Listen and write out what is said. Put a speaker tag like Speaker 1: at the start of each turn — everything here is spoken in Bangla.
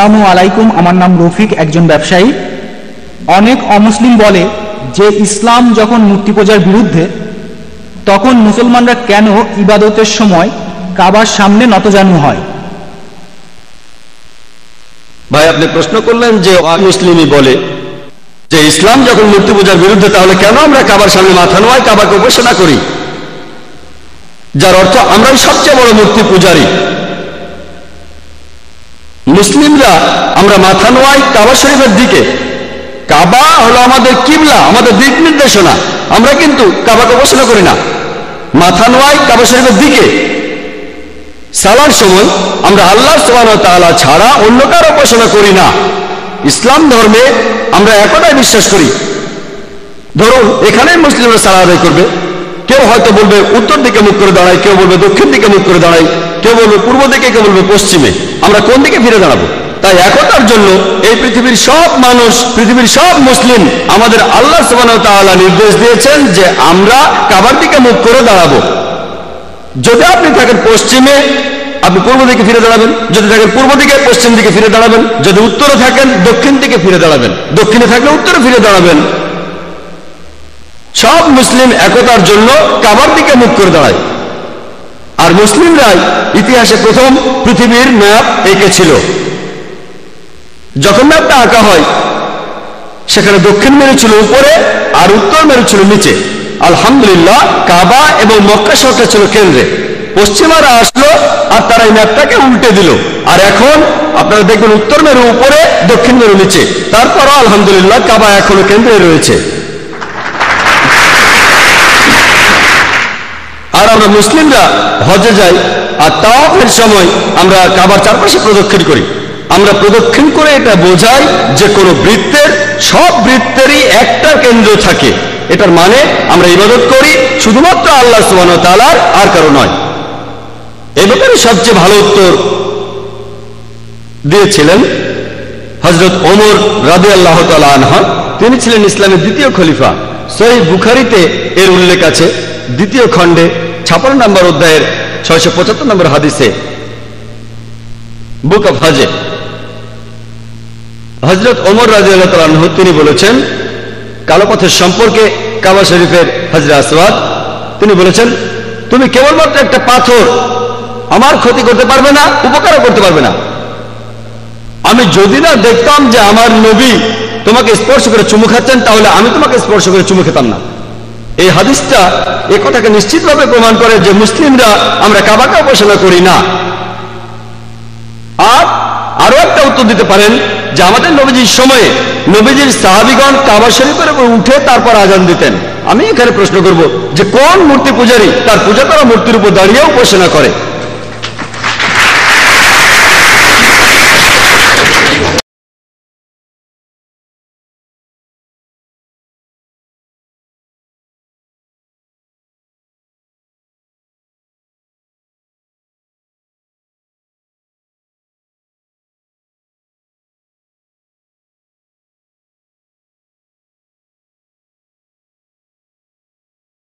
Speaker 1: আসসালামু আলাইকুম, আমার নাম রফিক, একজন ব্যবসায়ী। অনেক অমুসলিম বলে যে ইসলাম যখন মূর্তি পূজার বিরুদ্ধে, তখন মুসলমানরা কেন ইবাদতের সময় কাবার সামনে নতজানু হয়?
Speaker 2: ভাই, আপনি প্রশ্ন করলেন যে মুসলিমই বলে যে ইসলাম যখন মূর্তি পূজার বিরুদ্ধে, তাহলে কেন আমরা কাবার সামনে মাথা নোয়াই, কাবাকে উপাসনা করি, যার অর্থ আমরাই সবচেয়ে বড় মূর্তি পূজারী। মুসলিমরা আমরা মাথা নোয়াই কাবা শরীফের দিকে। কাবা হলো আমাদের কিবলা, আমাদের দিক নির্দেশনা। আমরা কিন্তু কাবাকে উপাসনা করি না, মাথা নোয়াই কাবা শরীফের দিকে। সালার সময় আমরা আল্লাহ সুবহানাহু ওয়া তাআলা ছাড়া অন্য কারো উপাসনা করি না। ইসলাম ধর্মে আমরা একটাই বিশ্বাস করি। ধরুন এখানে মুসলিমরা সালাত আদায় করবে, কেউ হয়তো বলবে উত্তর দিকে মুখ করে দাঁড়ায়, কেউ বলবে দক্ষিণ দিকে মুখ করে দাঁড়ায়, কেউ বলবে পূর্ব দিকে, কেউ বলবে পশ্চিমে। আমরা কোন দিকে ফিরে দাঁড়াবো? তাই একতার জন্য এই পৃথিবীর সব মানুষ, পৃথিবীর সব মুসলিম, আমাদের আল্লাহ সুবহানাহু ওয়া তাআলা নির্দেশ দিয়েছেন যে আমরা কাবার দিকে মুখ করে দাঁড়াবো। যদি আপনি থাকেন পশ্চিমে, আপনি পূর্ব দিকে ফিরে দাঁড়াবেন। যদি থাকেন পূর্ব দিকে, পশ্চিম দিকে ফিরে দাঁড়াবেন। যদি উত্তরে থাকেন, দক্ষিণ দিকে ফিরে দাঁড়াবেন। দক্ষিণে থাকলে উত্তরে ফিরে দাঁড়াবেন। সব মুসলিম একতার জন্য কাবার দিকে মুখ করে দাঁড়ায়। আর মুসলিমরাই ইতিহাসে প্রথম পৃথিবীর ম্যাপ এঁকেছিল। যখন ম্যাপটা আঁকা হয়, সেখানে দক্ষিণ মেরু ছিল উপরে আর উত্তর মেরু ছিল নিচে। আলহামদুলিল্লাহ, কাবা এবং মক্কা শহরটা ছিল কেন্দ্রে। পশ্চিমারা আসলো আর তারা এই ম্যাপটাকে উল্টে দিল। আর এখন আপনারা দেখবেন উত্তর মেরু উপরে, দক্ষিণ মেরু নিচে। তারপরও আলহামদুলিল্লাহ কাবা এখনো কেন্দ্রে রয়েছে। আর আমরা মুসলিমরা হজে যাই, আর তাওয়াফের সময় আমরা কাবার চারপাশে প্রদক্ষিণ করি। আমরা প্রদক্ষিণ করে এটা বোঝাই যে কোনো বৃত্তের, সব বৃত্তেরই একটা কেন্দ্র থাকে। এটার মানে আমরা ইবাদত করি শুধুমাত্র আল্লাহ সুবহানাহু ওয়া তাআলার, আর কারো নয়। এই ব্যাপারে সবচেয়ে ভালো উত্তর দিয়েছিলেন হযরত ওমর রাদিয়াল্লাহু তাআলা আনহু। তিনি ছিলেন ইসলামের দ্বিতীয় খলিফা। সহিহ বুখারীতে এর উল্লেখ আছে, দ্বিতীয় খণ্ডে 56 নম্বর অধ্যায়ের 675 নম্বর হাদিসে, বুক অফ হজে। হযরত ওমর রাদিয়াল্লাহু তাআলা আনহু তিনি বলেছেন কালো পথের সম্পর্কে কাবা শরীফের হাজরে আসওয়াদ, তিনি বলেছেন, তুমি কেবলমাত্র একটা পাথর, আমার ক্ষতি করতে পারবে না, উপকারও করতে পারবে না। আমি যদি না দেখতাম যে আমার নবী তোমাকে স্পর্শ করে চুমু খাচ্ছেন, তাহলে আমি তোমাকে স্পর্শ করে চুমু খেতাম না। এই হাদিসটা এ কথাকে নিশ্চিতভাবে প্রমাণ করে যে মুসলিমরা আমরা কাবাকে উপাসনা করি না। আর আরো একটা উত্তর দিতে পারেন যে আমাদের নবীজির সময়ে নবীজির সাহাবীগণ কাবা শরীফের উপর উঠে তারপর আজান দিতেন। আমি এখানে প্রশ্ন করব যে কোন মূর্তি পূজারী তার পূজা করা মূর্তির উপর দাঁড়িয়ে উপাসনা করে?